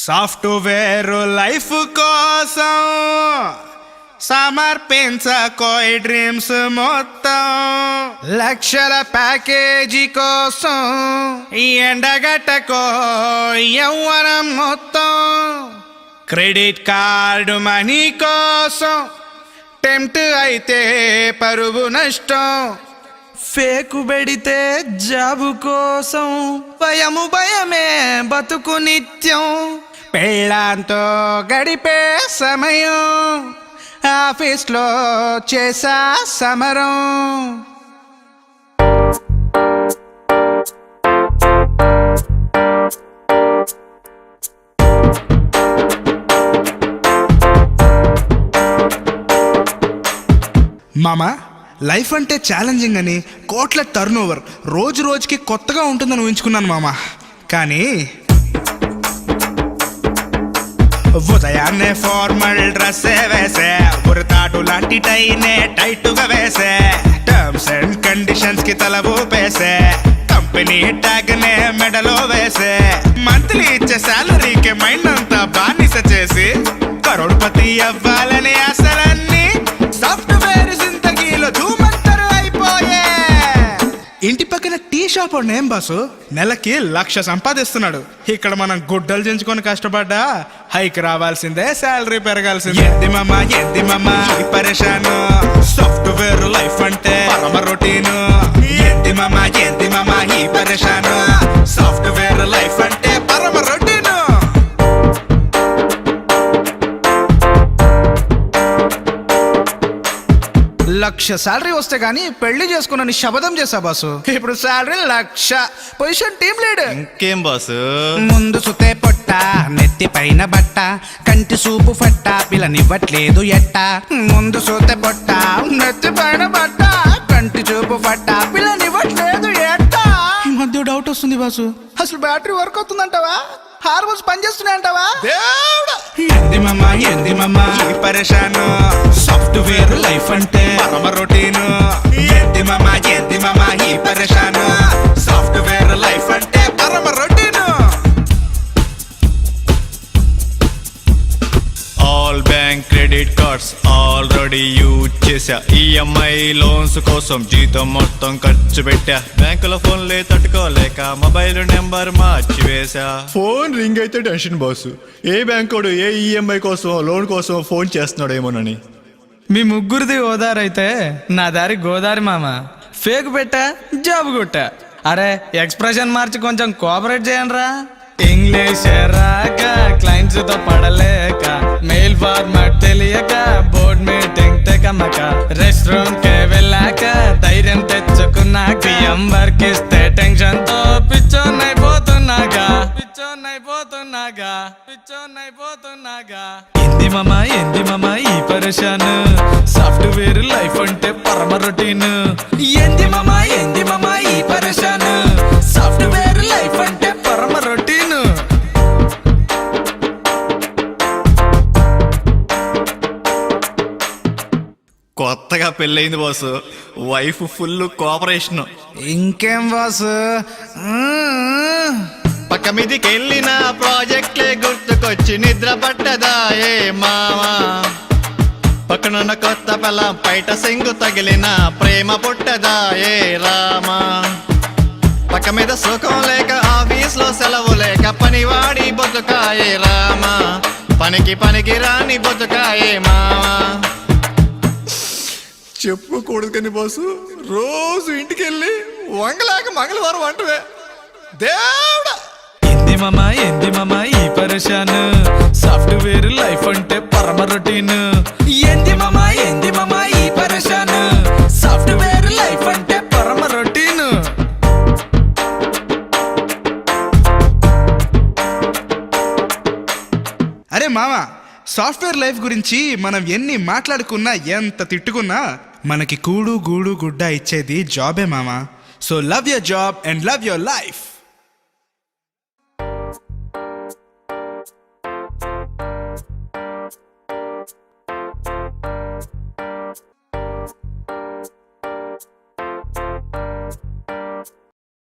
Software life కోసం సమర్పించకోయ్ dreams మొత్తం, లక్షల ప్యాకేజీ కోసం ఎండగట్టకో యవ్వనం మొత్తం, క్రెడిట్ కార్డు మనీ కోసం టెంప్ట్ అయితే పరువు నష్టం, ఫేకు పెడితే జాబు కోసం భయమే బతుకు నిత్యం, పెళ్ళాంతో గడిపే సమయం ఆఫీస్లో చేసా సమరం. మామా, లైఫ్ అంటే ఛాలెంజింగ్ అని, కోట్ల టర్న్ ఓవర్, రోజు రోజుకి కొత్తగా ఉంటుందని ఊహించుకున్నాను మామా. కానీ ఉదయాన్నే ఫార్మల్ డ్రెస్ వేసే, ఉరతాటు లాంటి టైనే టైట్గా వేసే, టర్మ్స్ అండ్ కండిషన్స్ కి తల ఊపేసే, కంపెనీ ట్యాగ్ నే మెడలో వేసే, మంత్లీ ఇచ్చే శాలరీకి మైండ్ అంతా బానిస చేసి కరోడ్పతి అవ్వాలని ఆశలన్నీ సాఫ్ట్వేర్ జిందగీలో ధూమంతరు అయిపోయే. ఇంటి పక్కన టీ షాప్ ఏం బాసు నెలకి 1,00,000 సంపాదిస్తున్నాడు. ఇక్కడ మనం గుడ్డలు చించుకొని కష్టపడ్డా హైక్ రావాల్సిందే, శాలరీ పెరగాల్సిందే. ఏంది మామా ఈ పరేషాను, సాఫ్ట్వేర్ లైఫ్ అంటే పరమ రొటీను. ఏంది మామా ఈ పరేషాను, సాఫ్ట్వేర్ లైఫ్ అంటే పరమ రొటీను. 1,00,000 శాలరీ వస్తే గానీ పెళ్లి చేసుకున్నాను శపథం చేసా బాసు. ఇప్పుడు శాలరీ 1,00,000, పొజిషన్ టీమ్ లీడర్. ఇంకేం బాసు? ముందు సుతే పొట్ట, నెత్తి పైన బట్ట, కంటి సూపు ఫట్ట, పిల్లనివ్వట్లేదు ఎట్ట. ముందు సుతే పొట్ట, నెత్తి పైన బట్ట, కంటి చూపు ఫట్ట, పిల్లనివ్వట్లేదు ఎట్ట. ఈ మధ్య డౌట్ వస్తుంది బాసు, అసలు బ్యాటరీ వర్క్ అవుతుందంటావా, హార్మోన్స్ పనిచేస్తున్నాయంటావా? ఏంది మామా ఈ పరేషాను, సాఫ్ట్వేర్ లైఫ్ అంటే పరమ రొటీను. ఏంది మామా ఈ పరేషాను, సాఫ్ట్వేర్ లైఫ్ అంటే పరమ routine. All bank credit cards already use చేశా, ఈఎంఐ లోన్స్ కోసం జీతం మొత్తం ఖర్చు పెట్టా, బ్యాంకులో ఫోన్లే తట్టుకోలేక మొబైల్ నెంబర్ మార్చివేశా. ఫోన్ రింగ్ అయితే టెన్షన్ బాసు, ఏ బ్యాంకోడు ఏ ఈఎంఐ కోసం లోన్ కోసం ఫోన్ చేస్తున్నాడేమోనని. మీ ముగ్గురిది ఓదారైతే నా దారి గోదారి మామ. ఫేక్ పెట్టా, జాబ్ కొట్టా. అరే ఎక్స్ప్రెషన్ మార్చి కొంచెం కోఆపరేట్ చేయండి రా. ఇంగ్లీష్ రాక క్లయింట్స్ తో పడలేక, మెయిల్ ఫార్మాట్ తెలియక, బోర్డ్ మీటింగ్ తెకమక, రెస్ట్ రూమ్ కే వెళ్ళాక ధైర్యం తెచ్చుకున్నాక, వర్క్ ఇస్తే టెన్షన్ తో పిచ్చోన్నైపోతున్నాగా. ఏంది మామా ఈ పరేషాన్, సాఫ్ట్వేర్ లైఫ్ అంటే పరమ రొటీన్. ఏంది మామా ఈ పరేషాన్, సాఫ్ట్వేర్ లైఫ్ అంటే పరమ రొటీన్. కొత్తగా పెళ్ళయింది బాసు, వైఫ్ ఫుల్ కోఆపరేషన్. ఇంకేం బాసు, పక్క మీదికి వెళ్ళిన ప్రాజెక్ట్లే గుర్తుకొచ్చి నిద్ర పట్టదా ఏ మామా, పక్కనున్న కొత్త పిల్ల బయట సింగు తగిలిన ప్రేమ పుట్టదా ఏ రామా, పక్క మీద సుఖం లేక ఆఫీస్ లో సెలవు లేక పనివాడి బతుకాయే రామా, పనికి రాని బతుకాయే మామా. చెప్పుకూడదు కానీ బాసు, రోజు ఇంటికి వెళ్ళి వంగలేక మంగళవారం అంటవే దేవుడా. ఏంది మామా ఈ పరేషాన్, సాఫ్ట్వేర్ లైఫ్ అంటే పరమ రొటీన్. ఏంది మామా ఈ పరేషాన్, సాఫ్ట్వేర్ లైఫ్ అంటే పరమ రొటీన్. అరే మామా, సాఫ్ట్వేర్ లైఫ్ గురించి మనం ఎన్ని మాట్లాడుకున్నా ఎంత తిట్టుకున్నా మనకి కూడు గూడు గుడ్డ ఇచ్చేది జాబే మామా. So love your job and love your life.